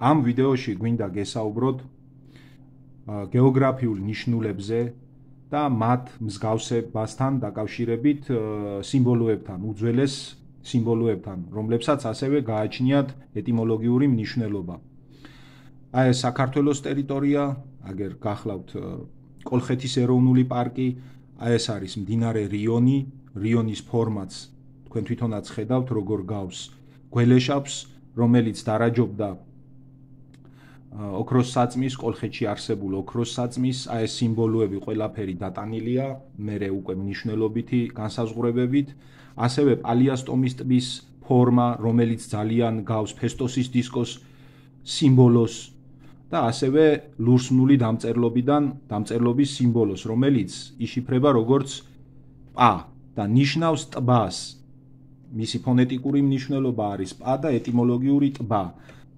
ამ ვიდეოში გვინდა გესაუბროთ გეოგრაფიულ ნიშნულებზე და მათ მსგავსებასთან დაკავშირებით სიმბოლოებთან, უძველეს სიმბოლოებთან, რომლებსაც ასევე გააჩნიათ ეტიმოლოგიური მნიშვნელობა. აი ეს საქართველოს ტერიტორია, აგერ გახლავთ კოლხეთის ეროვნული პარკი, აი ეს არის მდინარე რიონი, რიონის ფორმაც თქვენ თვითონაც ხედავთ, როგორ გავს გველეშაპს, რომელიც დარაჯობდა ოქროს საწმის, კოლხეთში არსებულ ოქროს საწმის, აი ეს სიმბოლოები ყველაფერი დატანილია, მერე უკვე მნიშვნელობითი განსაზღვრებებით, ასევე პალიასტომის ტბის ფორმა, რომელიც ძალიან გავს ფესტოსის დისკოს სიმბოლოს და ასევე ლურსმნული დამწერლობის სიმბოლოს, რომელიც იშიფრება როგორც პა და ნიშნავს ტბას. მისი ფონეტიკური მნიშვნელობა არის პა და ეტიმოლოგიური ტბა.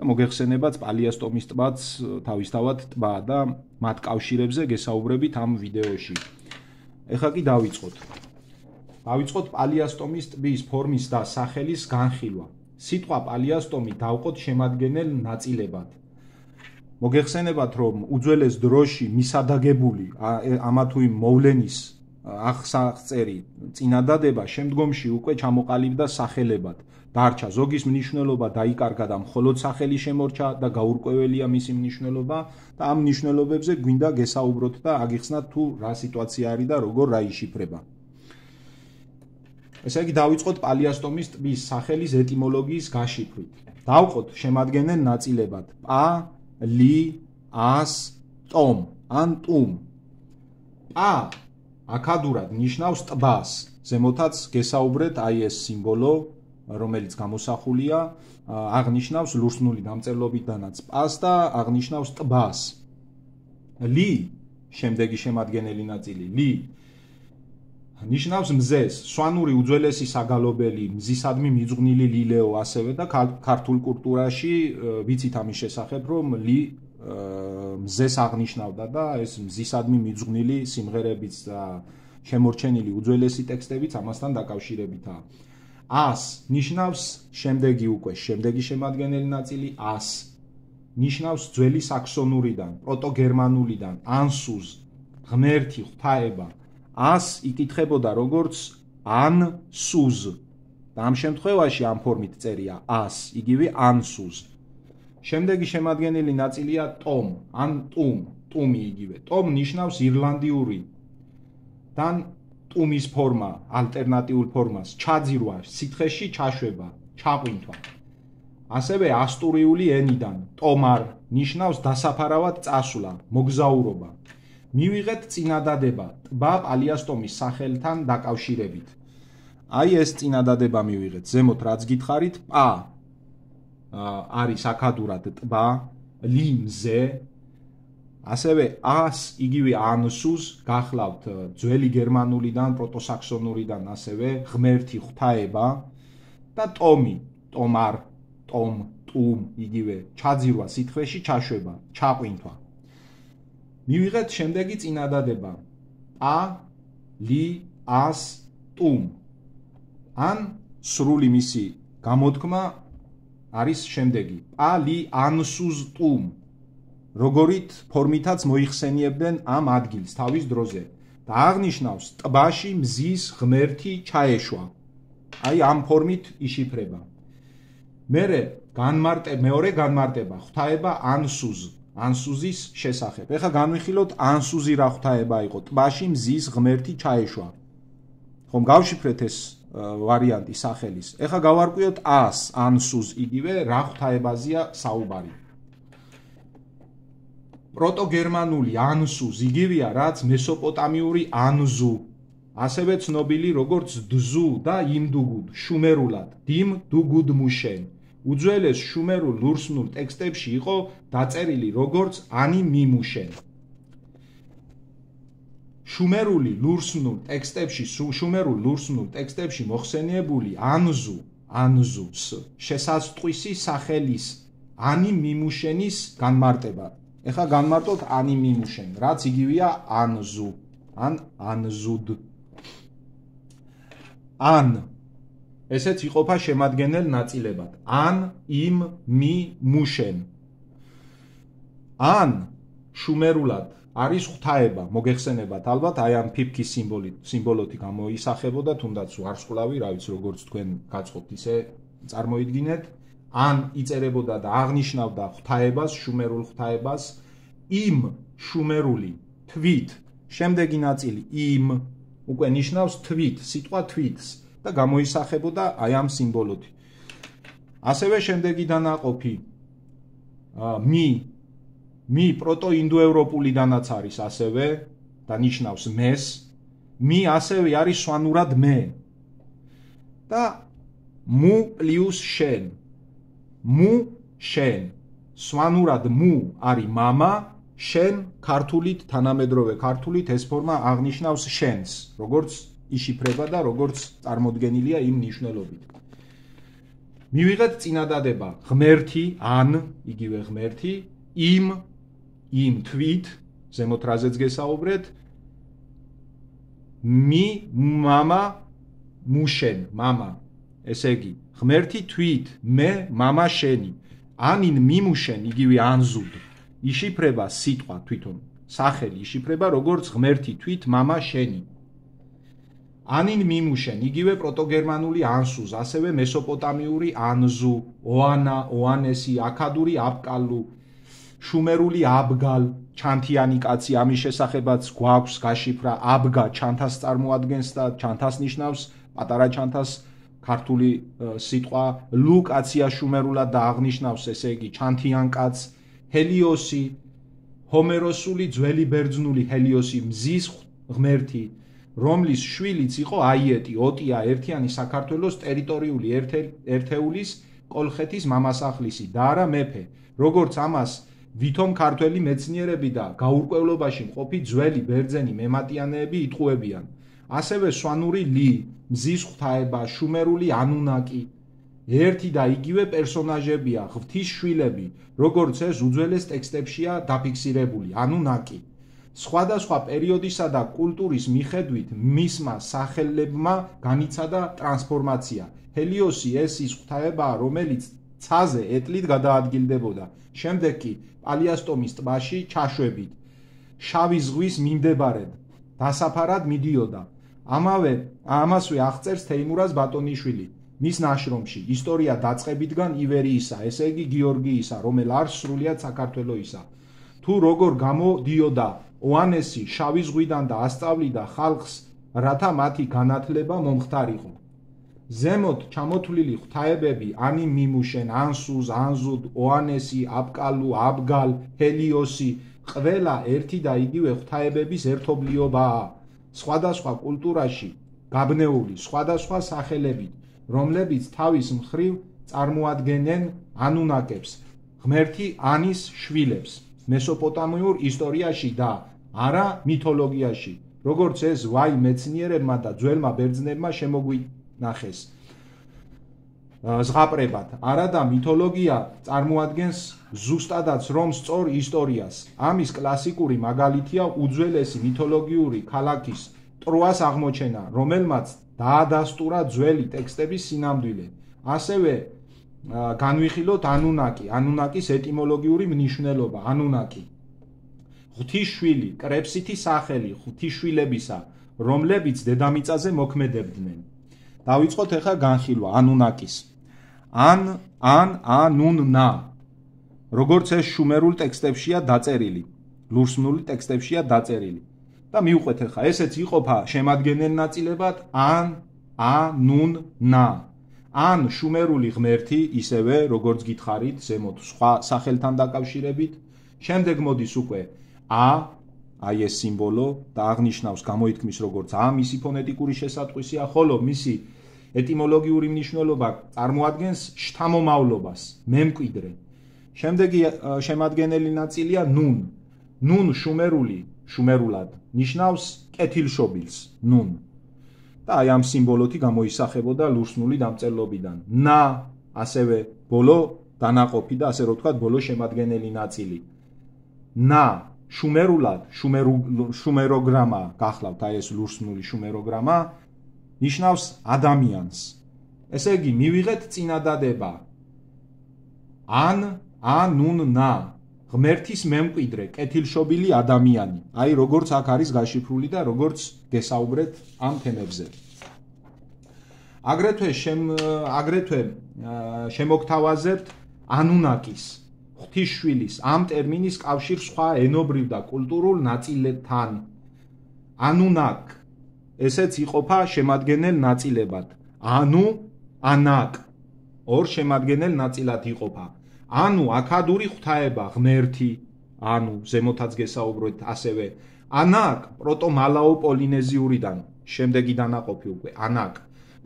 მოგეხსენებათ პალიასტომის ტბაც თავისთავად ტბა და მათ კავშირებზე გესაუბრებით ამ ვიდეოში. ეხლა კი დავიწყოთ. დავიწყოთ პალიასტომის ტბის ფორმის და სახელის განხილვა. სიტყვა პალიასტომი დავყოთ შემადგენელ ნაწილებად. მოგეხსენებათ, რომ უძველეს დროში მისადაგებული ამა თუ იმ მოვლენის აღსაღწერი წინადადება შემდგომში უკვე ჩამოყალიბდა სახელებად. დარჩა ზოგის მნიშვნელობა დაიკარგა და მხოლოდ სახელი შემორჩა და გაურკვეველია მისი მნიშვნელობა და ამ მნიშვნელობებზე გვინდა გესაუბროთ და აგიხსნათ თუ რა სიტუაცია არის და როგორ რა იშიფრება. ესე იგი დავიწყოთ პალიასტომის ტბის სახელის ეტიმოლოგიის გაშიფრვით. დავყოთ შემადგენელ ნაწილებად პა, ლი, ას, ტომ ან ტუმ. პა აქადურად ნიშნავს ტბას. ზემოთაც გესაუბრეთ აი ეს სიმბოლო, რომელიც გამოსახულია, აღნიშნავს ლურსმნული დამწერლობიდანაც პას და აღნიშნავს ტბას. ლი, შემდეგი შემადგენელი ნაწილი, ლი ნიშნავს მზეს, სვანური უძველესი საგალობელი, მზისადმი მიძღვნილი ლილეო ასევე და ქართულ კულტურაში ვიცით ამის შესახებ, რომ ლი მზეს აღნიშნავდა და ეს მზისადმი მიძღვნილი სიმღერებიც და შემორჩენილი უძველესი ტექსტებიც ამასთან დაკავშირებითაა. ას ნიშნავს შემდეგი შემადგენელი ნაწილი ას ნიშნავს ძველი საქსონურიდან, პროტოგერმანულიდან, ანსუზ, ღმერთი, ღვთაება. ას იკითხებოდა როგორც ან სუზ და ამ შემთხვევაში ამ ფორმით წერია ას, იგივე ანსუზ. შემდეგი შემადგენელი ნაწილია ტომ ან ტუმ, ტუმი იგივე. ტომ ნიშნავს ირლანდიური და ტუმის ფორმა, ალტერნატიულ ფორმას, ჩაძირვა, სითხეში ჩაშვება, ჩაყვინთვა. ასევე ასტურიული ენიდან ტომარ ნიშნავს დასაფარავად წასვლა, მოგზაურობა. მივიღეთ წინადადება ტბა პალიასტომის სახელთან დაკავშირებით. აი ეს წინადადება მივიღეთ. ზემოთ რაც გითხარით, პა არის აქადურად ტბა, ლი მზე, ასევე ას იგივე ანსუს გახლავთ ძველი გერმანულიდან, პროტოსაქსონურიდან, ასევე ღმერთი, ღვთაება და ტომი, ტომარ, ტომ, ტუმ იგივე ჩაძირვა, სითხეში ჩაშვება, ჩაყვინთვა. მივიღეთ შემდეგი წინადადება პა, ლი, ას, ტუმ. ან სრული მისი გამოთქმა არის შემდეგი პა, ლი, ანსუზ, ტუმ. როგორით ფორმითაც მოიხსენიებდნენ ამ ადგილს თავის დროზე და აღნიშნავს ტბაში მზის ღმერთი ჩაეშვა. აი ამ ფორმით იშიფრება. მეორე განმარტება ღვთაება ანსუზ, ანსუზის შესახებ. ეხლა განვიხილოთ ანსუზი რა ღვთაება იყო, ტბაში მზის ღმერთი ჩაეშვა. ხომ გავშიფრეთ ეს ვარიანტი სახელის. ეხლა გავარკვიოთ ას, ანსუზ იგივე რა ღვთაებაზეა საუბარი. პროტოგერმანული ანსუზ იგივეა, რაც მესოპოტამიური ანზუ, ასევე ცნობილი როგორც ძუ და იმდუგუდ, შუმერულად, dim dugud mushen. უძველეს შუმერულ ლურსმნულ ტექსტებში იყო დაწერილი როგორც ანი მიმუშენ. შუმერულ ლურსმნულ ტექსტებში მოხსენიებული ანზუს შესასტყვისი სახელის ანი მიმუშენის განმარტება. ეხლა განმარტოთ ანი მიმუშენ, რაც იგივეა ანზუ ან ანზუდ. ან ესეც იყოფა შემადგენელ ნაწილებად. ან, იმ, მი, მუშენ. ან შუმერულად არის ღვთაება, მოგეხსენებათ ალბათ, აი ამ ფიფქის სიმბოლოთი გამოისახებოდა, თუნდაც ვარსკვლავი, რა ვიცი, როგორც თქვენ გაწყობთ, ისე წარმოიდგინეთ. ან იწერებოდა და აღნიშნავდა ღვთაებას, შუმერულ ღვთაებას, იმ შუმერული თვით, შემდეგი ნაწილი იმ უკვე ნიშნავს თვით, სიტყვა თვითს და გამოისახებოდა აი ამ სიმბოლოთი. ასევე შემდეგი დანაყოფი მი პროტოინდოევროპულიდანაც არის ასევე და ნიშნავს მეს. მი ასევე არის სვანურად მე და მუ პლუს შენ. მუ შენ. სვანურად მუ არის მამა, შენ ქართულით, თანამედროვე ქართულით ეს ფორმა აღნიშნავს შენს, როგორც იშიფრება და როგორც წარმოდგენილია იმ ნიშნულობით. მივიღეთ წინადადება ღმერთი, ან იგივე ღმერთი, იმ თვით, ზემოთ რაზეც გესაუბრეთ, მი მამა მუშენ, მამა. ესე იგი, ღმერთი თვით, მე მამა შენი. ანინ მიმუშენ, იგივე ანზუდ. იშიფრება სიტყვა თვითონ, სახელი იშიფრება როგორც ღმერთი თვით, მამა შენი. ანინ მიმუშენ, იგივე პროტოგერმანული ანსუზ, ასევე მესოპოტამიური ანზუ, ოანა, ოანესი, აქადური აბკალუ, შუმერული აბგალ, ჩანთიანი კაცი, ამის შესახებაც გვაქვს გაშიფრა. აბგა ჩანთას წარმოადგენს და ჩანთას ნიშნავს, პატარა ჩანთას ქართული სიტყვა. ლუ კაცია შუმერულად და აღნიშნავს, ესე იგი, ჩანთიან კაცს. ჰელიოსი, ჰომეროსული ძველი ბერძნული ჰელიოსი, მზის ღმერთი, რომლის შვილიც იყო აიეტი, ოტია, ერთიანი საქართველოს ტერიტორიული ერთეულის კოლხეთის მამასახლისი და არა მეფე, როგორც ამას ვითომ ქართველი მეცნიერები და გაურკვევლობაში მყოფი ძველი ბერძენი მემატიანეები იტყუებიან. ასევე სვანური ალი, მზის ღვთაება, შუმერული ანუნაკი, ერთი და იგივე პერსონაჟებია, ღვთის შვილები, როგორც ეს უძველეს ტექსტებშია დაფიქსირებული, ანუნაკი. სხვადასხვა პერიოდისა და კულტურის მიხედვით მისმა სახელებმა განიცადა ტრანსფორმაცია. ჰელიოსი ეს ის ღვთაებაა, რომელიც ცაზე ეტლით გადაადგილდებოდა. შემდეგ კი პალიასტომის ტბაში ჩაშვებით, შავი ზღვის მიმდებარედ დასაფარად მიდიოდა. ამასვე აღწერს თეიმურაზ ბატონიშვილი მის ნაშრომში ისტორია დაწყებითგან ივერიისა, ესე იგი გიორგიისა, რომელ არს სრულიად საქართველოისა. თუ როგორ გამოდიოდა ოანესი შავი ზღვიდან და ასწავლიდა ხალხს, რათა მათი განათლება მომხდარიყო. ზემოთ ჩამოთვლილი ღვთაებები ანი მიმუშენ, ანსუზ, ანზუდ, ოანესი, აბკალუ, აბგალ, ჰელიოსი, ყველა ერთი და იგივე ღვთაებების ერთობლიობაა, სხვადასხვა კულტურაში გაბნეული სხვადასხვა სახელებით, რომლებიც თავის მხრივ წარმოადგენენ ანუნაკებს, ღმერთი ანის შვილებს, მესოპოტამიურ ისტორიაში და არა მითოლოგიაში, როგორც ეს ვაი მეცნიერებმა და ძველმა ბერძნებმა შემოგვინახეს ზღაპრებად. არა და მითოლოგია წარმოადგენს ზუსტადაც რომ სწორ ისტორიას. ამის კლასიკური მაგალითია უძველესი მითოლოგიური ქალაქის ტროას აღმოჩენა, რომელმაც დაადასტურა ძველი ტექსტების სინამდვილე. ასევე განვიხილოთ ანუნაკი, ანუნაკის ეტიმოლოგიური მნიშვნელობა, ანუნაკი. ღვთისშვილი, კრეფსითი სახელი ღვთისშვილებისა, რომლებიც დედამიწაზე მოქმედებდნენ. დავიწყოთ ახლა განხილვა ანუნაკის. ანუნნა. როგორც ეს შუმერულ ტექსტებშია დაწერილი, ლურსმნული ტექსტებშია დაწერილი. და მივყვეთ ახლა, ესეც იყოფა შემადგენელ ნაწილებად ანუნნა. ან შუმერული ღმერთი, ისევე როგორც გითხარით, ზემოთ სხვა სახელთან დაკავშირებით. შემდეგ მოდის უკვე აი ეს სიმბოლო და აღნიშნავს, გამოითქმის როგორც მისი ფონეტიკური შესატყვისია, ხოლო მისი ეტიმოლოგიური მნიშვნელობა წარმოადგენს შთამომავლობას, მემკვიდრე. შემდეგი შემადგენელი ნაწილია ნუნ. ნუნ შუმერულად ნიშნავს კეთილშობილს, ნუნ. და აი ამ სიმბოლოთი გამოისახებოდა ლურსმნული დამწერლობიდან. ნა, ასევე ბოლო დანაყოფი და ასე რომ ვთქვათ, ბოლო შემადგენელი ნაწილი. ნა შუმერულად, შუმეროგრამა, გახლავთ აი ეს ლურსმნული შუმეროგრამა, ნიშნავს ადამიანს. ესე იგი, მივიღეთ წინადადება ანუნა ღმერთის მემკვიდრე, კეთილშობილი ადამიანი. აი, როგორც აქ არის გაშიფრული და როგორც გესაუბრეთ ამ თემებზე. აგრეთვე შემოგთავაზებთ ანუნაკის, ღვთისშვილის, ამ ტერმინის კავშირს სხვა ენობრივ და კულტურულ ნაწილებთან. ანუნაკ, ესეც იყოფა შემადგენელ ნაწილებად. ანაკ, ორ შემადგენელ ნაწილად იყოფა. აქადური ღვთაება, ღმერთი, ზემოთაც გესაუბრეთ ასევე. ანაკ, პროტომალაო პოლინეზიურიდან, შემდეგი დანაყოფი უკვე, ანაკ,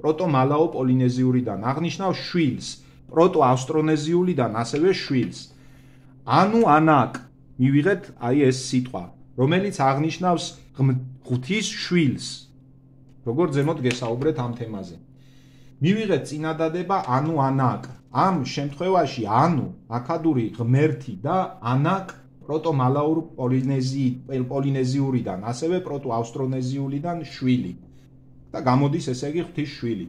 პროტომალაო პოლინეზიურიდან აღნიშნავს შვილს, პროტო ავსტრონეზიულიდან ასევე შვილს. ანაკ, მივიღეთ აი ეს სიტყვა, რომელიც აღნიშნავს ღვთის შვილს, როგორც ზემოთ გესაუბრეთ ამ თემაზე. მივიღეთ წინადადება ანაკ. ამ შემთხვევაში აქადური ღმერთი და ანაკ პროტომალაურ პოლინეზიურიდან, ასევე პროტო ავსტრონეზიულიდან შვილი და გამოდის ესე იგი ღვთის შვილი.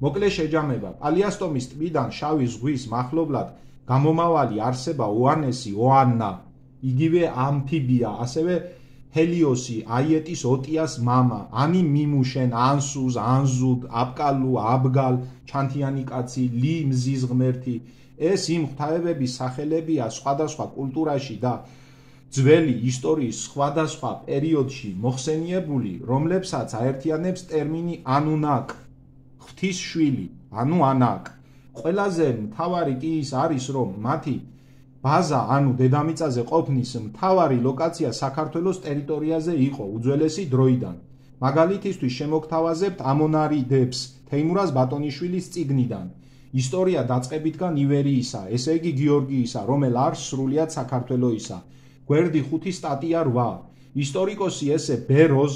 მოკლე შეჯამება, პალიასტომის ტბიდან შავი ზღვის მახლობლად გამომავალი არსება ოანესი, ოანნა, იგივე ამფიბია, ასევე ჰელიოსი, აიეტის ოტიას მამა, ანი მიმუშენ, ანსუზ, ანზუდ, აბკალუ, აბგალ, ჩანთიანი კაცი, ალი მზის ღმერთი. ეს იმ ღვთაებების სახელებია სხვადასხვა კულტურაში და ძველი ისტორიის სხვადასხვა პერიოდში მოხსენიებული, რომლებსაც აერთიანებს ტერმინი ანუნაკ, ღვთის შვილი, ანაკ. ყველაზე მთავარი კი ის არის, რომ მათი ბაზა, დედამიწაზე ყოფნის მთავარი ლოკაცია საქართველოს ტერიტორიაზე იყო უძველესი დროიდან. მაგალითისთვის შემოგთავაზებთ ამონარიდებს თეიმურაზ ბატონიშვილის წიგნიდან. ისტორია დაწყებითგან ივერიისა, ესე იგი გიორგიისა, რომელ არს სრულიად საქართველოისა. გვერდი 5 სტატია 8. ისტორიკოსი ესე ბეროზ,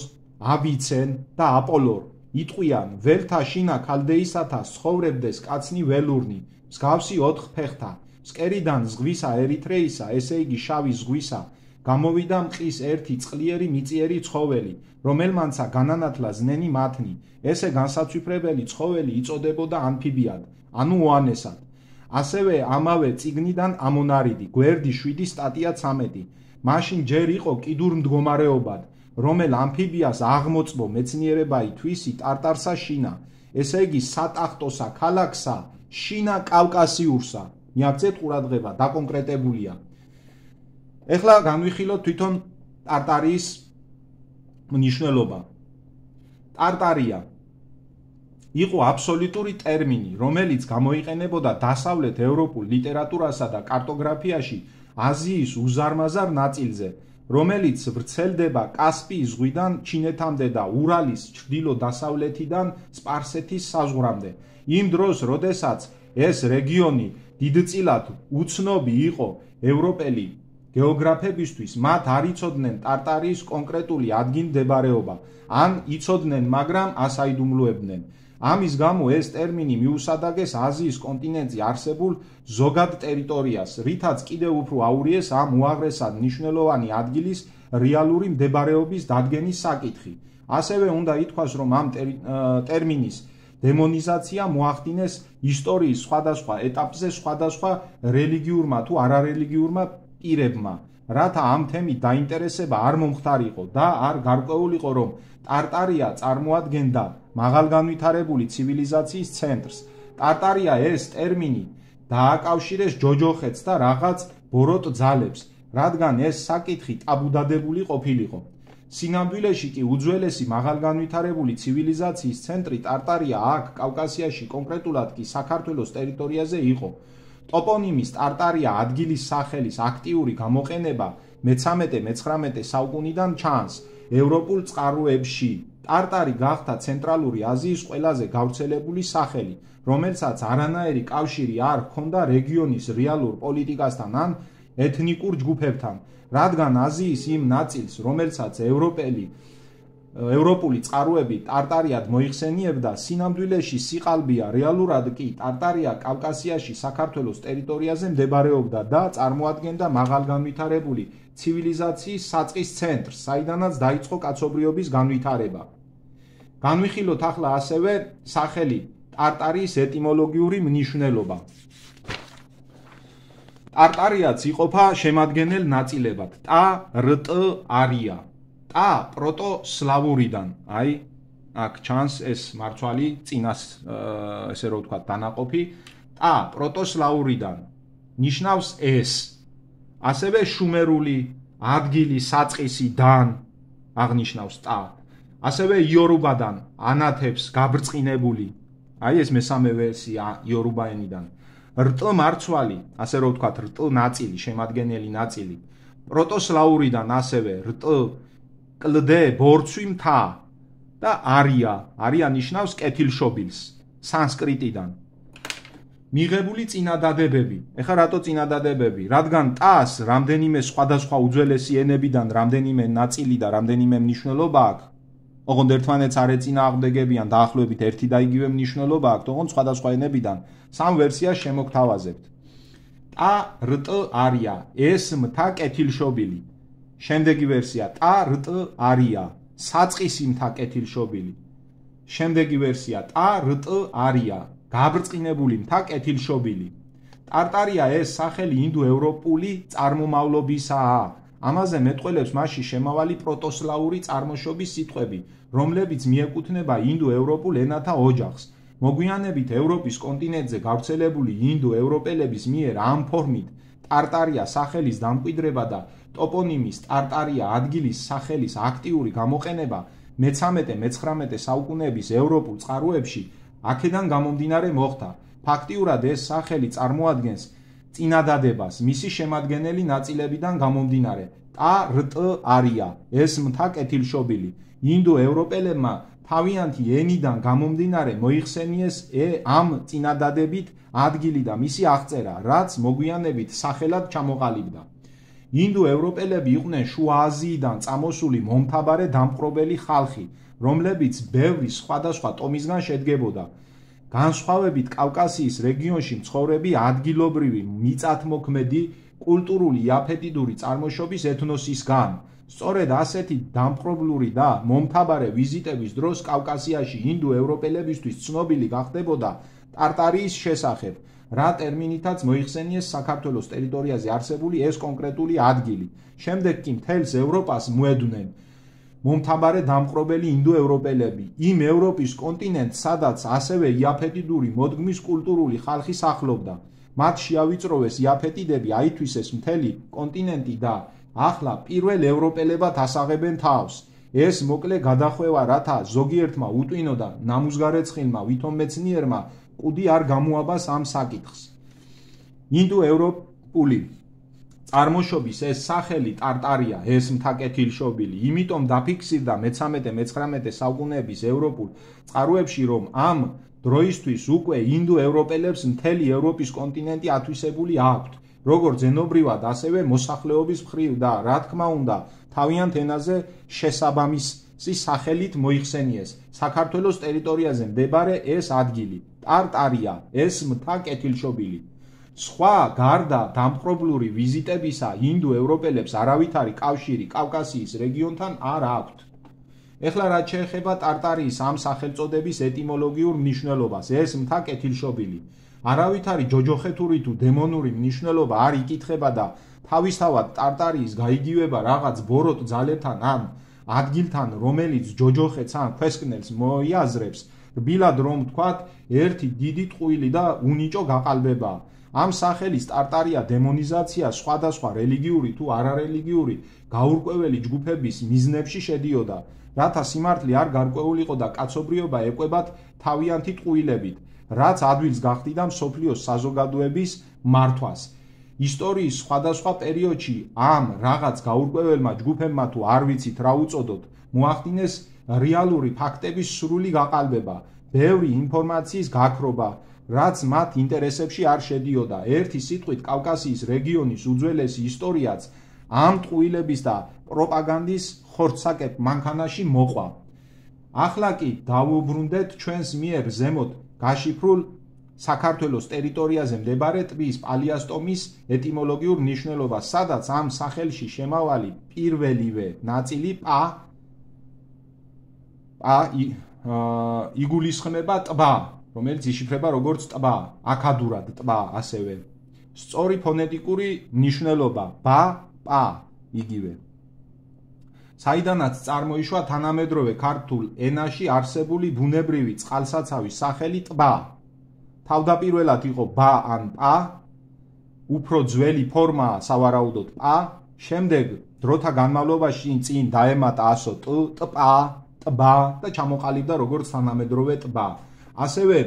ავიცენ და აპოლორ იტყვიან, ველთა შინა ქალდეისათა ცხოვრებდეს კაცნი ველურნი, მსგავსი 4 ფეხთა. სკერიდან ზღვისა ერიტრეისა, ესე იგი შავი ზღვისა, გამოვიდა მყის ერთი წყლიერი მიწიერი ცხოველი, რომელმანცა განანათლა ზნენი მათნი. ესე განსაცვიფრებელი ცხოველი იწოდებოდა ამფიბიად, ოანესად. ასევე ამავე წიგნიდან ამონარიდი, გვერდი 7 სტატია 13. მაშინ ჯერ იყო კიდურ მდგომარეობად, რომელ ამფიბიას აღმოწმო მეცნიერება ითვისი ტარტარსა შინა, ესე იგი სატახტოსა ქალაქსა შინა კავკასიურსა. მიაქცეთ ყურადღება, დაკონკრეტებულია. ეხლა განვიხილოთ თვითონ ტარტარიის მნიშვნელობა. ტარტარია იყო აბსოლუტური ტერმინი, რომელიც გამოიყენებოდა დასავლეთ ევროპულ ლიტერატურასა და კარტოგრაფიაში აზიის უზარმაზარ ნაწილზე, რომელიც ვრცელდება კასპიის ზღვიდან ჩინეთამდე და ურალის ჩრდილო-დასავლეთიდან სპარსეთის საზღვრამდე. იმ დროს, როდესაც ეს რეგიონი დიდწილად უცნობი იყო ევროპელი გეოგრაფებისთვის, მათ არ იცოდნენ ტარტარიის კონკრეტული ადგილმდებარეობა, ან იცოდნენ, მაგრამ ასაიდუმლოებდნენ. ამის გამო ეს ტერმინი მიუსადაგეს აზიის კონტინენტზე არსებულ ზოგად ტერიტორიას, რითაც კიდევ უფრო აურიეს ამ უაღრესად მნიშვნელოვანი ადგილის რეალური მდებარეობის დადგენის საკითხი. ასევე უნდა ითქვას, რომ ამ ტერმინის დემონიზაცია მოახდინეს ისტორიის სხვადასხვა ეტაპზე სხვადასხვა რელიგიურმა თუ არარელიგიურმა პირებმა, რათა ამ თემით დაინტერესება არ მომხდარიყო და არ გარკვეულიყო, რომ ტარტარია წარმოადგენდა მაღალგანვითარებული ცივილიზაციის ცენტრს. ტარტარია ეს ტერმინი დააკავშირეს ჯოჯოხეთს და რაღაც ბოროტ ძალებს, რადგან ეს საკითხი ტაბუდადებული ყოფილიყო. სინამდვილეში კი უძველესი მაღალგანვითარებული ცივილიზაციის ცენტრი ტარტარია აქ კავკასიაში, კონკრეტულად კი საქართველოს ტერიტორიაზე იყო. ტოპონიმის ტარტარია ადგილის სახელის აქტიური გამოყენება მე-13-მე-19 საუკუნიდან ჩანს ევროპულ წყაროებში. ტარტარი გახდა ცენტრალური აზიის ყველაზე გავრცელებული სახელი, რომელსაც არანაირი კავშირი არ ჰქონდა რეგიონის რეალურ პოლიტიკასთან ან ეთნიკურ ჯგუფებთან, რადგან აზიის იმ ნაწილს, რომელსაც ევროპული წყაროები ტარტარიად მოიხსენიებდა, სინამდვილეში სიყალბია, რეალურად კი ტარტარია კავკასიაში საქართველოს ტერიტორიაზე მდებარეობდა და წარმოადგენდა მაღალგანვითარებული ცივილიზაციის საწყის ცენტრს, საიდანაც დაიწყო კაცობრიობის განვითარება. განვიხილოთ ახლა ასევე სახელი ტარტარიის ეტიმოლოგიური მნიშვნელობა. ტარტარიაც იყოფა შემადგენელ ნაწილებად. ტა, რტ, არია. ტა პროტოსლავურიდან, აი, აქ ჩანს ეს მარცვალი წინას ესე რომ ვთქვათ დანაყოფი. ტა პროტოსლავურიდან ნიშნავს ეს. ასევე შუმერული ადგილი საწყისი დან აღნიშნავს ტა. ასევე იორუბადან ანათებს გაბრწყინებული. აი ეს მესამე ვერსია იორუბა ენიდან. რტ მარცვალი, ასე რომ ვთქვათ, რტ ნაწილი, შემადგენელი ნაწილი. პროტოსლავურიდან ასევე რტ კლდე ბორცვი მთა და არია. არია ნიშნავს კეთილშობილს სანსკრიტიდან. მიღებული წინადადებები. ეხლა რატო წინადადებები? რადგან ტას რამდენიმე სხვადასხვა უძველესი ენებიდან რამდენიმე ნაწილი და რამდენიმე მნიშვნელობა აქვს. ოღონდ ერთმანეთს არ ეწინააღმდეგებიან დაახლოებით ერთი და იგივე მნიშვნელობა აქვს, ოღონდ სხვადასხვა ენებიდან სამ ვერსიას შემოგთავაზებთ. ტა რტ არია, ეს მთა კეთილშობილი. შემდეგი ვერსია ტა რტ არია, საწყისი მთა კეთილშობილი. შემდეგი ვერსია ტა რტ არია, გაბრწყინებული მთა კეთილშობილი. ტარტარია ეს სახელი ინდოევროპული წარმომავლობისაა. ამაზე მეტყველებს მასში შემავალი პროტოსლავური წარმოშობის სიტყვები, რომლებიც მიეკუთვნება ინდოევროპულ ენათა ოჯახს. მოგვიანებით ევროპის კონტინენტზე გავრცელებული ინდოევროპელების მიერ ამ ფორმით ტარტარია სახელის დამკვიდრება და ტოპონიმის ტარტარია ადგილის სახელის აქტიური გამოყენება მე-13-მე-19 საუკუნეების ევროპულ წყაროებში აქედან გამომდინარე მოხდა. ფაქტიურად ეს სახელი წარმოადგენს წინადადებას მისი შემადგენელი ნაწილებიდან გამომდინარე. ტა რტ არია, ეს მთა კეთილშობილი. ინდოევროპელებმა თავიანთი ენიდან გამომდინარე მოიხსენიეს ამ წინადადებით ადგილი და მისი აღწერა, რაც მოგვიანებით სახელად ჩამოყალიბდა. ინდოევროპელები იყვნენ შუა აზიიდან წამოსული მომთაბარე დამპყრობელი ხალხი, რომლებიც ბევრი სხვადასხვა ტომისგან შედგებოდა. განსხვავებით კავკასიის რეგიონში მცხოვრები ადგილობრივი მიწათმოქმედი კულტურული იაფეტიდური წარმოშობის ეთნოსისგან. სწორედ ასეთი დამპყრობლური და მომთაბარე ვიზიტების დროს კავკასიაში ინდოევროპელებისთვის ცნობილი გახდებოდა ტარტარიის შესახებ, რა ტერმინითაც მოიხსენიეს საქართველოს ტერიტორიაზე არსებული ეს კონკრეტული ადგილი. შემდეგ კი მთელს ევროპას მოედვნენ მომთაბარე დამპყრობელი ინდოევროპელები, იმ ევროპის კონტინენტს, სადაც ასევე იაფეტიდური მოდგმის კულტურული ხალხი სახლობდა. მათ შეავიწროვეს იაფეტიდები, აითვისეს მთელი კონტინენტი და ახლა პირველ ევროპელებად ასაღებენ თავს. ეს მოკლე გადახვევა, რათა ზოგიერთმა უტვინო და ნამუსგარეცხილმა ვითომ მეცნიერმა კუდი არ გამოაბას ამ საკითხს. ინდოევროპული წარმოშობის ეს სახელი ტარტარია, ეს მთა კეთილშობილი, იმიტომ დაფიქსირდა მე-13-მე-19 საუკუნეების ევროპულ წყაროებში, რომ ამ დროისთვის უკვე ინდოევროპელებს მთელი ევროპის კონტინენტი ათვისებული აქვთ, როგორც ენობრივად, ასევე მოსახლეობის მხრივ და, რა თქმა უნდა, თავიანთ ენაზე შესაბამისი სახელით მოიხსენიეს. საქართველოს ტერიტორიაზე მდებარე ეს ადგილი, ტარტარია, ეს მთა კეთილშობილი. სხვა გარდა დამპყრობლური ვიზიტებისა ინდოევროპელებს არავითარი კავშირი კავკასიის რეგიონთან არ აქვთ. ეხლა რაც შეეხება ტარტარიის ამ სახელწოდების ეტიმოლოგიურ მნიშვნელობას, ეს მთა კეთილშობილი. არავითარი ჯოჯოხეთური თუ დემონური მნიშვნელობა არ იკითხება და თავისთავად ტარტარიის გაიგივება რაღაც ბოროტ ძალებთან ან ადგილთან, რომელიც ჯოჯოხეთს ან ქვესკნელს მოიაზრებს, რბილად რომ ვთქვათ, ერთი დიდი ტყუილი და უნიჭო გაყალბებაა. ამ სახელის ტარტარია დემონიზაცია სხვადასხვა რელიგიური თუ არარელიგიური გაურკვეველი ჯგუფების მიზნებში შედიოდა, რათა სიმართლე არ გარკვეულიყო და კაცობრიობა ეკვებათ თავიანთი ტყუილებით, რაც ადვილს გახდიდა მსოფლიოს საზოგადოების მართვას. ისტორიის სხვადასხვა პერიოდში ამ რაღაც გაურკვეველმა ჯგუფებმა თუ არ ვიცით რა უწოდოთ, მოახდინეს რეალური ფაქტების სრული გაყალბება, ბევრი ინფორმაციის გაქრობა, რაც მათ ინტერესებში არ შედიოდა. ერთი სიტყვით კავკასიის რეგიონის უძველესი ისტორიაც ამ ტყუილების და პროპაგანდის ხორცსაკეპ მანქანაში მოყვა. ახლა კი დავუბრუნდეთ ჩვენს მიერ ზემოთ გაშიფრულ საქართველოს ტერიტორიაზე მდებარე ტბის პალიასტომის ეტიმოლოგიურ მნიშვნელობას, სადაც ამ სახელში შემავალი პირველივე ნაწილი იგულისხმება ტბა, რომელიც იშიფრება როგორც ტბა, აქადურად ტბა ასევე. სწორი ფონეტიკური ნიშნულობა ბა, პა, იგივე. საიდანაც წარმოიშვა თანამედროვე ქართულ ენაში არსებული ბუნებრივი წყალსაცავის სახელი ტბა. თავდაპირველად იყო ბა ან პა, უფრო ძველი ფორმაა სავარაუდოდ პა, შემდეგ დროთა განმავლობაში წინ დაემატა ასო ტპა, ტბა და ჩამოყალიბდა როგორც თანამედროვე ტბა. ასევე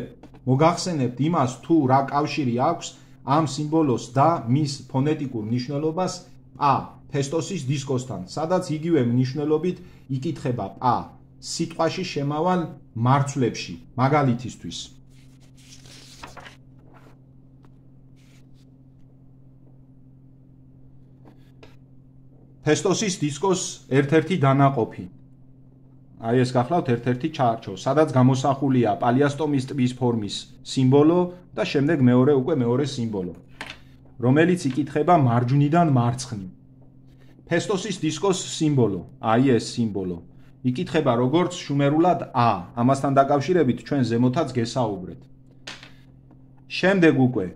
მოგახსენებთ იმას, თუ რა კავშირი აქვს ამ სიმბოლოს და მის ფონეტიკურ მნიშვნელობას პა ფესტოსის დისკოსთან, სადაც იგივე მნიშვნელობით იკითხება პა სიტყვაში შემავალ მარცვლებში, მაგალითისთვის. ფესტოსის დისკოს ერთ-ერთი დანაყოფი. აი ეს გახლავთ ერთ-ერთი ჩარჩო, სადაც გამოსახულია პალიასტომის ტბის ფორმის სიმბოლო და შემდეგ მეორე სიმბოლო, რომელიც იკითხება მარჯვნიდან მარცხნივ. ფესტოსის დისკოს სიმბოლო, აი ეს სიმბოლო, იკითხება როგორც შუმერულად ა, ამასთან დაკავშირებით ჩვენ ზემოთაც გესაუბრეთ. შემდეგ უკვე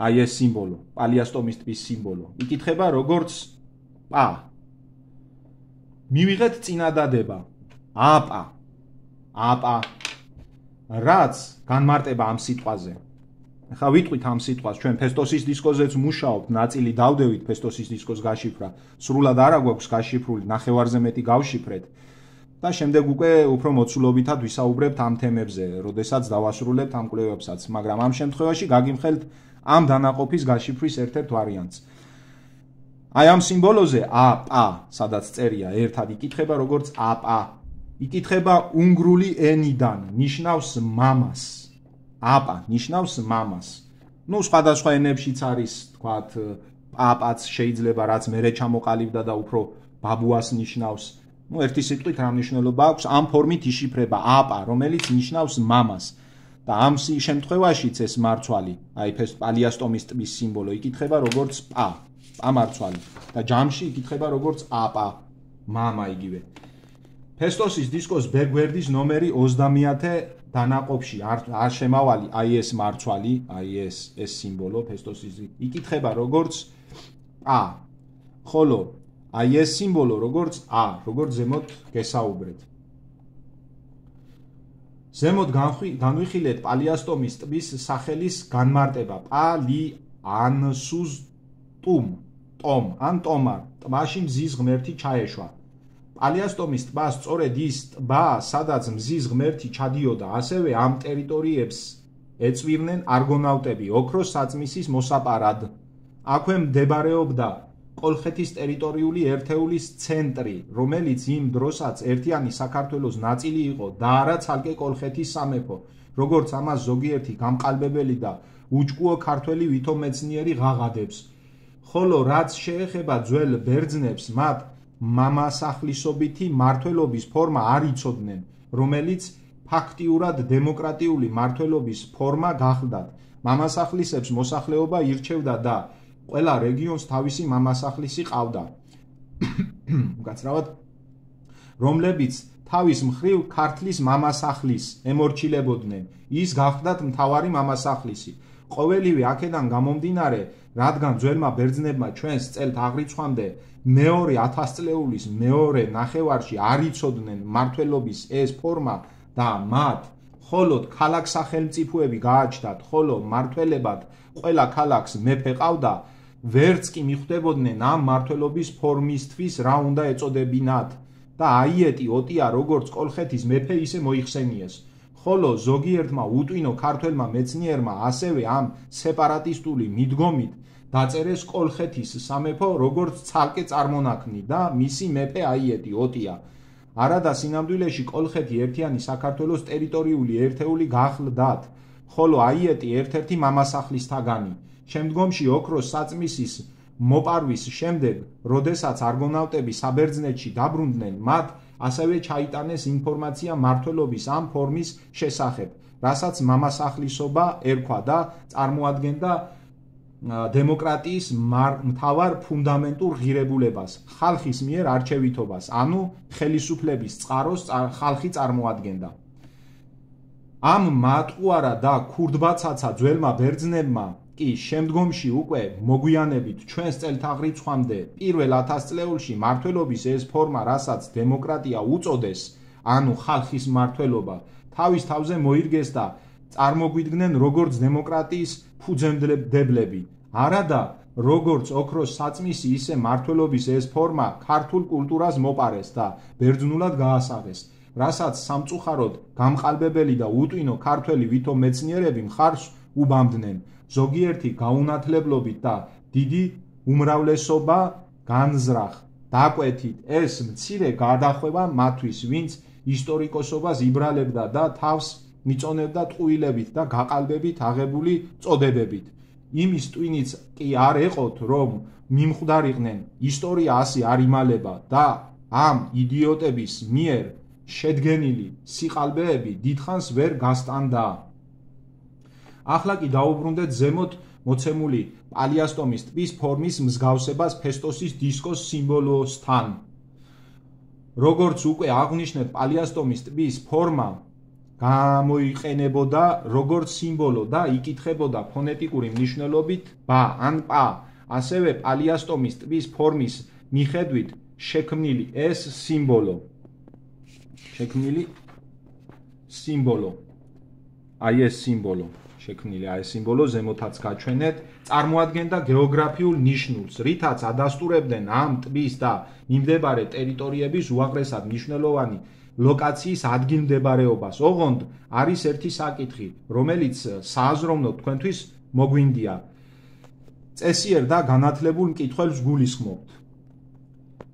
აი ეს სიმბოლო, პალიასტომის ტბის სიმბოლო, იკითხება როგორც პა. მივიღეთ წინადადება აპა, აპა, რაც განმარტება ამ სიტყვაზე. ახლა ვიტყვით ამ სიტყვას, ჩვენ ფესტოსის დისკოზეც მუშაობთ, ნაწილი დავდევით ფესტოსის დისკოს გაშიფრა, სრულად არა გვაქვს გაშიფრული, ნახევარზე მეტი გავშიფრეთ და შემდეგ უკვე უფრო მოცულობითად ვისაუბრებთ ამ თემებზე, როდესაც დავასრულებთ ამ კვლევებსაც, მაგრამ ამ შემთხვევაში გაგიმხელთ ამ დანაყოფის გაშიფრის ერთ-ერთ ვარიანტს. აი ამ სიმბოლოზე აპა, სადაც წერია ერთად იკითხება როგორც აპა, იკითხება უნგრული ენიდან, ნიშნავს მამას. აპა ნიშნავს მამას. ნუ სხვადასხვა ენებშიც არის, თქვათ, პაპაც შეიძლება რაც მერე ჩამოყალიბდა და უფრო ბაბუას ნიშნავს. ნუ ერთი სიტყვით რა მნიშვნელობა აქვს, ამ ფორმით იშიფრება აპა, რომელიც ნიშნავს მამას. და ამ შემთხვევაშიც ეს მარცვალი, აი პალიასტომის ტბის სიმბოლო იკითხება როგორც პა, პა მარცვალი და ჯამში იკითხება როგორც აპა, მამა იგივე. ფესტოსის დისკოს ბერგვერდის ნომერი 30-ე დანაყოფში არ შემავალი აი ეს მარცვალი, აი ეს სიმბოლო ფესტოსის იკითხება როგორც ა, ხოლო აი ეს სიმბოლო როგორც ა, როგორც ზემოთ გესაუბრეთ. ზემოთ განვიხილეთ პალიასტომის ტბის სახელის განმარტება პალიანსუს ტომ ან ტომარ, ტბაში მზის ღმერთი ჩაეშვა. პალიასტომის ტბა სწორედ ის ტბაა, სადაც მზის ღმერთი ჩადიოდა, ასევე ამ ტერიტორიებს ეწვივნენ არგონავტები ოქროს საწმისის მოსაპარად. აქვე მდებარეობდა კოლხეთის ტერიტორიული ერთეულის ცენტრი, რომელიც იმ დროსაც ერთიანი საქართველოს ნაწილი იყო და არა ცალკე კოლხეთის სამეფო, როგორც ამას ზოგიერთი გამყალბებელი და უჭკუო ქართველი ვითომეცნიერი ღაღადებს. ხოლო რაც შეეხება ძველ ბერძნებს, მათ მამასახლისობითი მმართველობის ფორმა არ იცოდნენ, რომელიც ფაქტიურად დემოკრატიული მმართველობის ფორმა გახლდათ. მამასახლისებს მოსახლეობა ირჩევდა და ყველა რეგიონს თავისი მამასახლისი ყავდა. უკაცრავად, რომლებიც თავის მხრივ ქართლის მამასახლის ემორჩილებოდნენ, ის გახლდათ მთავარი მამასახლისი. ყოველივე აქედან გამომდინარე, რადგან ძველმა ბერძნებმა ჩვენს წელთ აღრიცხვამდე მეორე 1000 წლეულის მეორე ნახევარში არ იცოდნენ მმართველობის ეს ფორმა და მათ მხოლოდ ქალაქ-სახელმწიფოები გააჩნდათ, ხოლო მმართველებად ყველა ქალაქს მეფე ყავდა, ვერც კი მიხვდებოდნენ ამ მმართველობის ფორმისთვის რა უნდა ეწოდებინათ და აიეტი ოტია როგორც კოლხეთის მეფე ისე მოიხსენიეს. ხოლო ზოგიერთმა უტვინო ქართველმა მეცნიერმა ასევე ამ სეპარატისტული მიდგომით დაწერეს კოლხეთის სამეფო როგორც ცალკე წარმონაქმნი და მისი მეფე აიეტი ოტია. არადა სინამდვილეში კოლხეთი ერთიანი საქართველოს ტერიტორიული ერთეული გახლდათ, ხოლო აიეტი ერთ-ერთი მამასახლისთაგანი. შემდგომში ოქროს საწმისის მოპარვის შემდეგ, როდესაც არგონავტები საბერძნეთში დაბრუნდნენ, მათ ასევე ჩაიტანეს ინფორმაცია მმართველობის ამ ფორმის შესახებ, რასაც მამასახლისობა ერქვა და წარმოადგენდა დემოკრატიის მთავარ ფუნდამენტურ ღირებულებას, ხალხის მიერ არჩევითობას, ანუ ხელისუფლების წყაროს ხალხი წარმოადგენდა. ამ მატყუარა და ქურდბაცაცა ძველმა ბერძნებმა კი შემდგომში უკვე მოგვიანებით ჩვენს წელთაღრიცხვამდე პირველ 1000 წლეულში მართლობის ეს ფორმა, რასაც დემოკრატია უწოდეს, ანუ ხალხის მართლობა, თავის თავზე მოირგეს და წარმოგვიდგნენ როგორც დემოკრატიის ფუძემდებლები. არადა როგორც ოქროს საწმისი, ისე მართლობის ეს ფორმა ქართულ კულტურას მოპარეს და ბერძნულად გაასაღეს, რასაც სამწუხაროდ გამყალბებელი და უტვინო ქართველი ვითომ მეცნიერები მხარს უბამდნენ. ზოგიერთი გაუნათლებლობით და დიდი უმრავლესობა განზრახ დაკვეთით ეს მცირე გადახვევა მათთვის, ვინც ისტორიკოსობას იბრალებდა და თავს მიწონებდა ტყუილებით და გაყალბებით აღებული წოდებებით. იმის ტვინიც კი არ ეყოთ, რომ მიმხვდარიყვნენ ისტორია ასე არ იმალება და ამ იდიოტების მიერ შედგენილი სიყალბეები დიდხანს ვერ გასტანდა. ახლა კი დაუბრუნდეთ ზემოთ მოცემული პალიასტომის ტბის ფორმის მსგავსებას ფესტოსის დისკოს სიმბოლოსთან. როგორც უკვე აღვნიშნეთ, პალიასტომის ტბის ფორმა გამოიყენებოდა როგორც სიმბოლო და იკითხებოდა ფონეტიკური მნიშვნელობით ბა ან პა. ასევე პალიასტომის ტბის ფორმის მიხედვით შექმნილი ეს სიმბოლო, აი ეს სიმბოლო ზემოთაც გაჩვენეთ, წარმოადგენდა გეოგრაფიულ ნიშნულს, რითაც ადასტურებდნენ ამ ტბის და მიმდებარე ტერიტორიების უაღრესად მნიშვნელოვანი ლოკაციის ადგილმდებარეობას. ოღონდ არის ერთი საკითხი, რომელიც სააზროვნოდ თქვენთვის მოგვინდია. წესიერ და განათლებულ მკითხველს გულისხმობთ.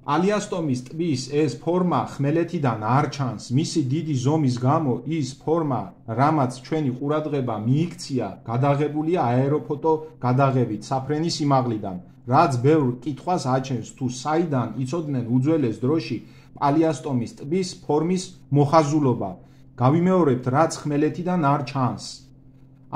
პალიასტომის ტბის ეს ფორმა ხმელეთიდან არ ჩანს. მისი დიდი ზომის გამო ის ფორმა, რამაც ჩვენი ყურადღება მიიქცია, გადაღებულია აეროფოტო გადაღებით საფრენის სიმაღლიდან, რაც ბევრ კითხვას აჩენს თუ საიდან იცოდნენ უძველეს დროში პალიასტომის ტბის ფორმის მოხაზულობა. გავიმეორებთ, რაც ხმელეთიდან არ ჩანს.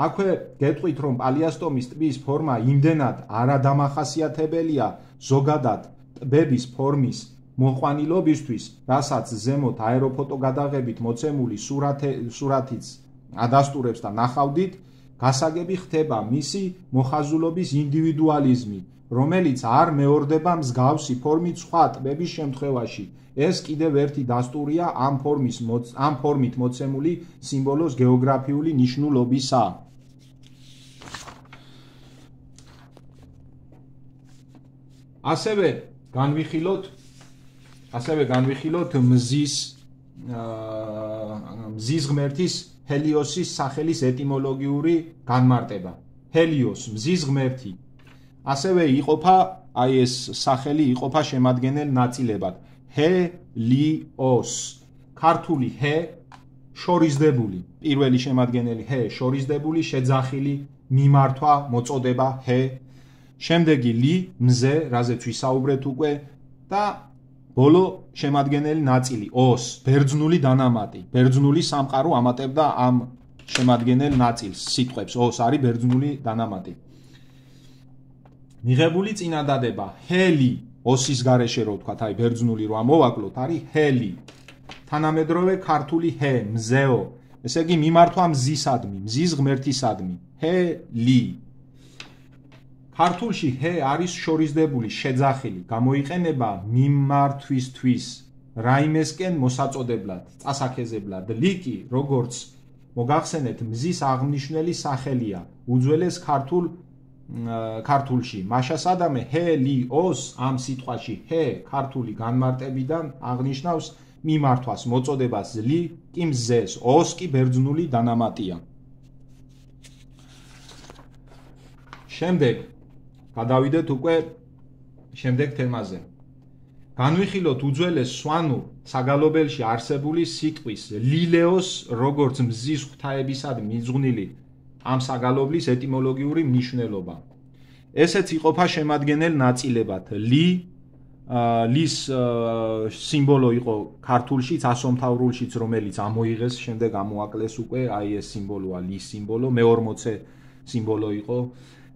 აქვე გეტყვით, რომ პალიასტომის ტბის ფორმა იმდენად არადამახასიათებელია ზოგადად ტბების ფორმის მოყვანილობისთვის, რასაც ზემოთ აეროფოტო გადაღებით მოცემული სურათიც ადასტურებს და ნახავდით, გასაგები ხდება მისი მოხაზულობის ინდივიდუალიზმი, რომელიც არ მეორდება მსგავსი ფორმით სხვა ტბების შემთხვევაში. ეს კიდევ ერთი დასტურია ამ ფორმით მოცემული სიმბოლოს გეოგრაფიული ნიშნულობისა. ასევე განვიხილოთ მზის ღმერთის ჰელიოსის სახელის ეტიმოლოგიური განმარტება. ჰელიოს, მზის ღმერთი. ასევე იყოფა, აი ეს სახელი იყოფა შემადგენელ ნაწილებად. ჰელიოს, ქართული ჰე, შორისდებული, პირველი შემადგენელი ჰე, შორისდებული, შეძახილი, მიმართვა, მოწოდება ჰე. შემდეგი ლი, მზე, რაზეც ვისაუბრეთ უკვე და ბოლო შემადგენელი ნაწილი ოს, ბერძნული დანამატი. ბერძნული სამყარო ამატებდა ამ შემადგენელ ნაწილს, სიტყვებს, ოს არის ბერძნული დანამატი. მიღებული წინადადება ჰელი, ოსის გარეშე რო ვთქვათ, აი ბერძნული რო ამოვაკლოთ, არის ჰელი. თანამედროვე ქართული ჰე, მზეო, ესე იგი მიმართვა მზისადმი, მზის ღმერთისადმი, ჰელი. ქართულში ჰე არის შორისდებული, შეძახილი, გამოიყენება მიმართვისთვის, რაიმესკენ მოსაწოდებლად, წასაქეზებლად. ლი კი, როგორც მოგახსენეთ, მზის აღნიშნელი სახელია უძველეს ქართულში. მაშასადამე ჰელიოს ამ სიტყვაში ჰე ქართული განმარტებიდან აღნიშნავს მიმართვას, მოწოდებას, ლი კი მზეს, ოს კი ბერძნული დანამატია. შემდეგ გადავიდეთ უკვე შემდეგ თემაზე. განვიხილოთ უძველეს სვანურ საგალობელში არსებული სიტყვის ლილეოს როგორც მზის ღვთაებისადმი მიძღვნილი ამ საგალობლის ეტიმოლოგიური მნიშვნელობა. ესეც იყოფა შემადგენელ ნაწილებად. ლის სიმბოლო იყო ქართულშიც, ასომთავრულშიც, რომელიც ამოიღეს, შემდეგ ამოაკლეს უკვე, აი ეს სიმბოლოა ლის სიმბოლო, მე-40 სიმბოლო იყო.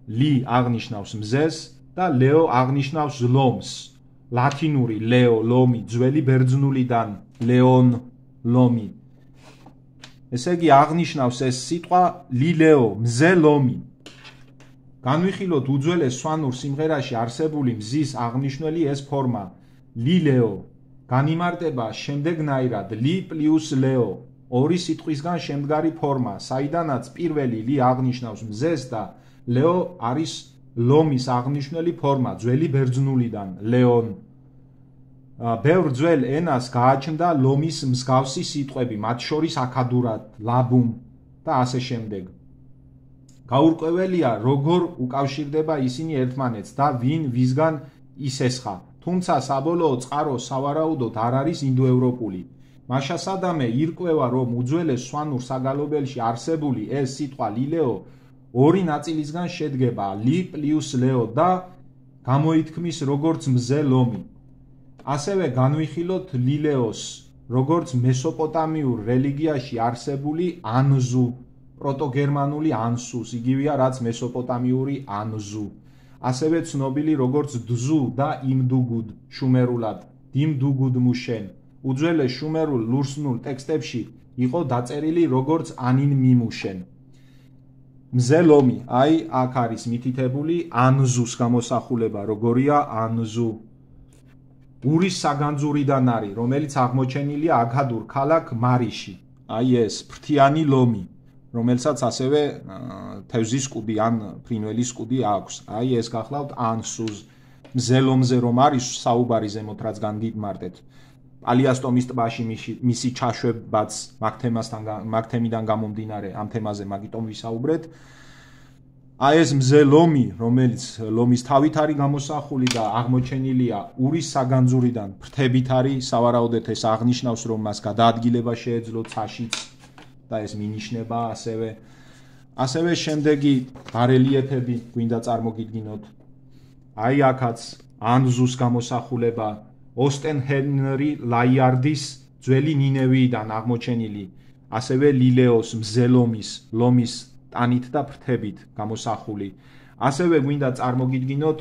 ლი აღნიშნავს მზეს და ლეო აღნიშნავს ლომს. ლათინური ლეო, ლომი, ძველი ბერძნულიდან ლეონ, ლომი. ესე იგი აღნიშნავს ეს სიტყვა ლილეო, მზე ლომი. განვიხილოთ უძველეს სვანურ სიმღერაში არსებული მზის აღნიშნული ეს ფორმა ლილეო განიმარტება შემდეგნაირად ლი პლუს ლეო, ორი სიტყვისგან შემდგარი ფორმა, საიდანაც პირველი ლი აღნიშნავს მზეს და ლეო არის ლომის აღნიშნული ფორმა ძველი ბერძნულიდან ლეონ. ბევრ ძველ ენას გააჩნდა ლომის მსგავსი სიტყვები, მათ შორის აქადურად, ლაბუმ და ასე შემდეგ. გაურკვეველია, როგორ უკავშირდება ისინი ერთმანეთს და ვინ ვისგან ისესხა, თუმცა საბოლოო წყარო სავარაუდოდ არ არის ინდოევროპული. მაშასადამე ირკვევა, რომ უძველეს სვანურ საგალობელში არსებული ეს სიტყვა ლილეო ორი ნაწილისგან შედგება, ლი პლუს ლეო და გამოითქმის როგორც მზე ლომი. ასევე განვიხილოთ ლილეოს, როგორც მესოპოტამიურ რელიგიაში არსებული ანზუ, პროტოგერმანული ანსუს, იგივეა რაც მესოპოტამიური ანზუ. ასევე ცნობილი როგორც დზუ და იმდუგუდ შუმერულად, დიმდუგუდ მუშენ. უძველეს შუმერულ ლურსნულ ტექსტებში იყო დაწერილი როგორც ანინ მიმუშენ. მზე ლომი, აი აქ არის მითითებული ანზუს გამოსახულება, როგორია ანზუ. ურის საგანძურიდან არის, რომელიც აღმოჩენილია აქადურ ქალაქ მარიში. აი ეს ფრთიანი ლომი, რომელსაც ასევე თევზის კუდი ან ფრინველის კუდი აქვს. აი ეს გახლავთ ანსუს. მზე ლომზე რომ არის საუბარი ზემოთ რაც განგიმარტეთ. პალიასტომის ტბაში მისი ჩაშვებაც მაგ თემიდან გამომდინარე ამ თემაზე მაგიტომ ვისაუბრეთ. აი ეს მზე ლომი, რომელიც ლომის თავით არის გამოსახული და აღმოჩენილია ურის საგანძურიდან ფრთებით არის, სავარაუდოდ ეს აღნიშნავს, რომ მას გადაადგილება შეეძლო ცაშიც და ეს მინიშნება ასევე შემდეგი ბარელიეფები გვინდა წარმოგიდგინოთ. აი აქაც ანზუს გამოსახულება ოსტენ ჰენრი ლაიარდის ძველი ნინევიიდან აღმოჩენილი, ასევე ლილეოს მზე ლომის ტანით და ფრთებით გამოსახული. ასევე გვინდა წარმოგიდგინოთ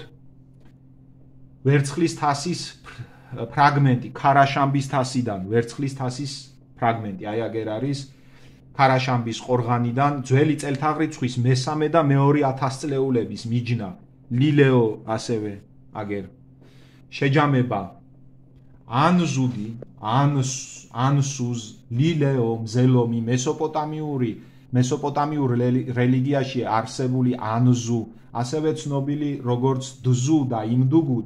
ვერცხლის თასის ფრაგმენტი, ქარაშამბის თასიდან ვერცხლის თასის ფრაგმენტი, აი აგერ არის ქარაშამბის ყორღანიდან ძველი წელთაღრიცხვის მესამე და მეორე ათასწლეულების მიჯნა, ლილეო ასევე აგერ შეჯამება ანზუდი, ანსუზ, ლილეო, მზელომი, მესოპოტამიურ რელიგიაში არსებული ანზუ, ასევე ცნობილი როგორც დზუ და იმდუგუდ,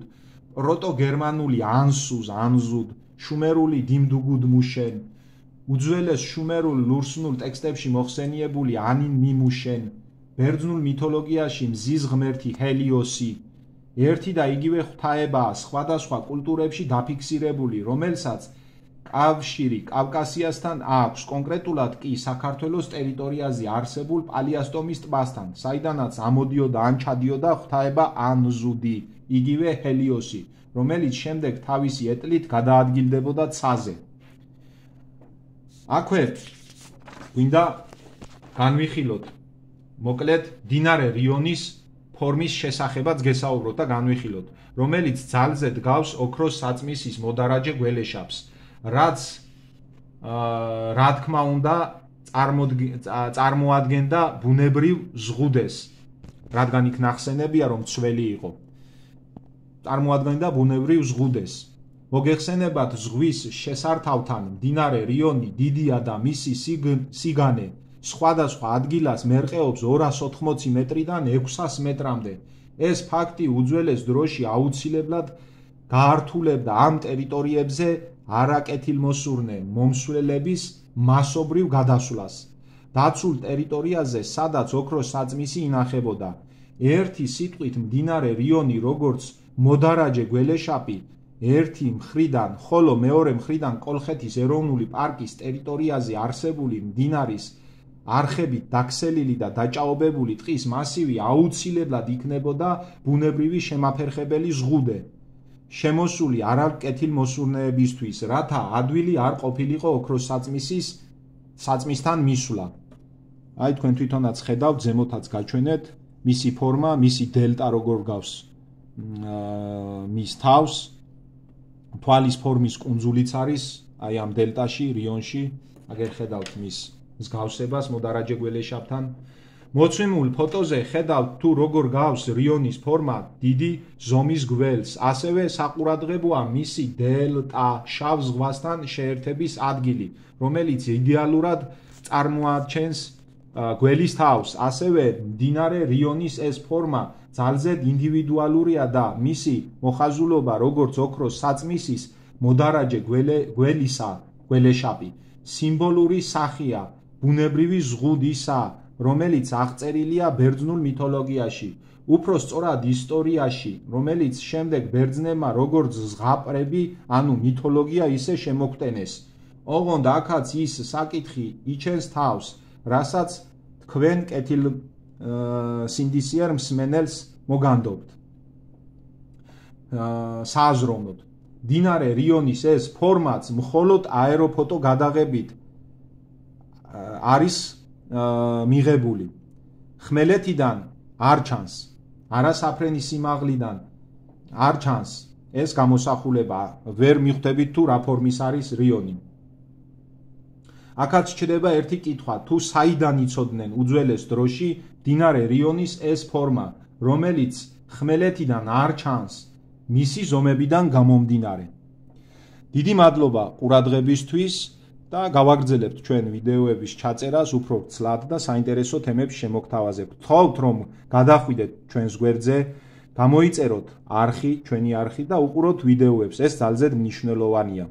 პროტოგერმანული ანზუდ, შუმერული დიმდუგუდ მუშენ, უძველეს შუმერულ ლურსნულ ტექსტებში მოხსენიებული ანინ მიმუშენ, ბერძნულ მითოლოგიაში მზის ღმერთი ჰელიოსი, ერთი და იგივე ღვთაებაა სხვადასხვა კულტურებში დაფიქსირებული, რომელსაც კავშირი კავკასიასთან აქვს, კონკრეტულად კი საქართველოს ტერიტორიაზე არსებულ პალიასტომის ტბასთან, საიდანაც ამოდიოდა ან ჩადიოდა ღვთაება ანზუდი, იგივე ჰელიოსი, რომელიც შემდეგ თავისი ეტლით გადაადგილდებოდა ცაზე. აქვე გვინდა განვიხილოთ მოკლედ დინარე რიონის ფორმის შესახებაც გესაუბროთ და განვიხილოთ, რომელიც ძალზე დგავს ოქროს საწმისის მოდარაჯე გველეშაპს, რაც რა თქმა უნდა წარმოადგენდა ბუნებრივ ზღუდეს, რადგან იქ ნახსენებია რომ ცველი იყო. წარმოადგენდა ბუნებრივ ზღუდეს. მოგეხსენებათ ზღვის შესართავთან მდინარე რიონი დიდია და მისი სიგანე სხვადასხვა ადგილას მერყეობს 280 მეტრიდან 600 მეტრამდე. ეს ფაქტი უძველეს დროში აუცილებლად გაართულებდა ამ ტერიტორიებზე არაკეთილმოსურნე მომსვლელების მასობრივ გადასვლას. დაცულ ტერიტორიაზე, სადაც ოქროს საწმისი ინახებოდა, ერთი სიტყვით მდინარე რიონი როგორც მოდარაჯე გველეშაპი ერთი მხრიდან, ხოლო მეორე მხრიდან კოლხეთის ეროვნული პარკის ტერიტორიაზე არსებული მდინარის არხებით დაქსელილი და დაჭაობებული ტყის მასივი აუცილებლად იქნებოდა ბუნებრივი შემაფერხებელი ზღუდე, შემოსული არაკეთილმოსურნეებისთვის, რათა ადვილი არ ყოფილიყო ოქროს საწმისთან მისვლა. აი თქვენ თვითონაც ხედავთ, ზემოთაც გაჩვენეთ მისი ფორმა, მისი დელტა როგორ გავს მის თავს, თვალის ფორმის კუნძულიც არის აი ამ დელტაში, რიონში, აგერ ხედავთ მის მსგავსებას მოდარაჯე გველეშაპთან. მოცვიმულ ფოტოზე ხედავთ თუ როგორ გავს რიონის ფორმა დიდი ზომის გველს, ასევე საყურადღებოა მისი დელტა შავ ზღვასთან შეერთების ადგილი, რომელიც იდეალურად წარმოაჩენს გველის თავს. ასევე მდინარე რიონის ეს ფორმა ძალზედ ინდივიდუალურია და მისი მოხაზულობა როგორც ოქროს საწმისის მოდარაჯე გველისა გველეშაპი სიმბოლური სახია, ბუნებრივი ზღუდისა, რომელიც აღწერილია ბერძნულ მითოლოგიაში, უფრო სწორად ისტორიაში, რომელიც შემდეგ ბერძნებმა როგორც ზღაპრები, ანუ მითოლოგია ისე შემოგვტენეს. ოღონდ აქაც ის საკითხი იჩენს თავს, რასაც თქვენ კეთილსინდისიერ მსმენელს მოგანდობთ. სააზროვნოდ, მდინარე რიონის ეს ფორმაც მხოლოდ აეროფოტო გადაღებით არის მიღებული. ხმელეთიდან არ ჩანს, არასაფრენი სიმაღლიდან არ ჩანს ეს გამოსახულება, ვერ მიხვდებით თუ რა ფორმის არის რიონი. აქაც ჩდება ერთი კითხვა, თუ საიდან იცოდნენ უძველეს დროში მდინარე რიონის ეს ფორმა, რომელიც ხმელეთიდან არ ჩანს, მისი ზომებიდან გამომდინარე. დიდი მადლობა ყურადღებისთვის და გავაგრძელებთ ჩვენ ვიდეოების ჩაწერას უფრო ცლად და საინტერესო თემებს შემოგთავაზებთ. გთხოვთ რომ გადახვიდეთ ჩვენს გვერდზე, გამოიწეროთ არხი, ჩვენი არხი და უყუროთ ვიდეოებს, ეს ძალზედ მნიშვნელოვანია.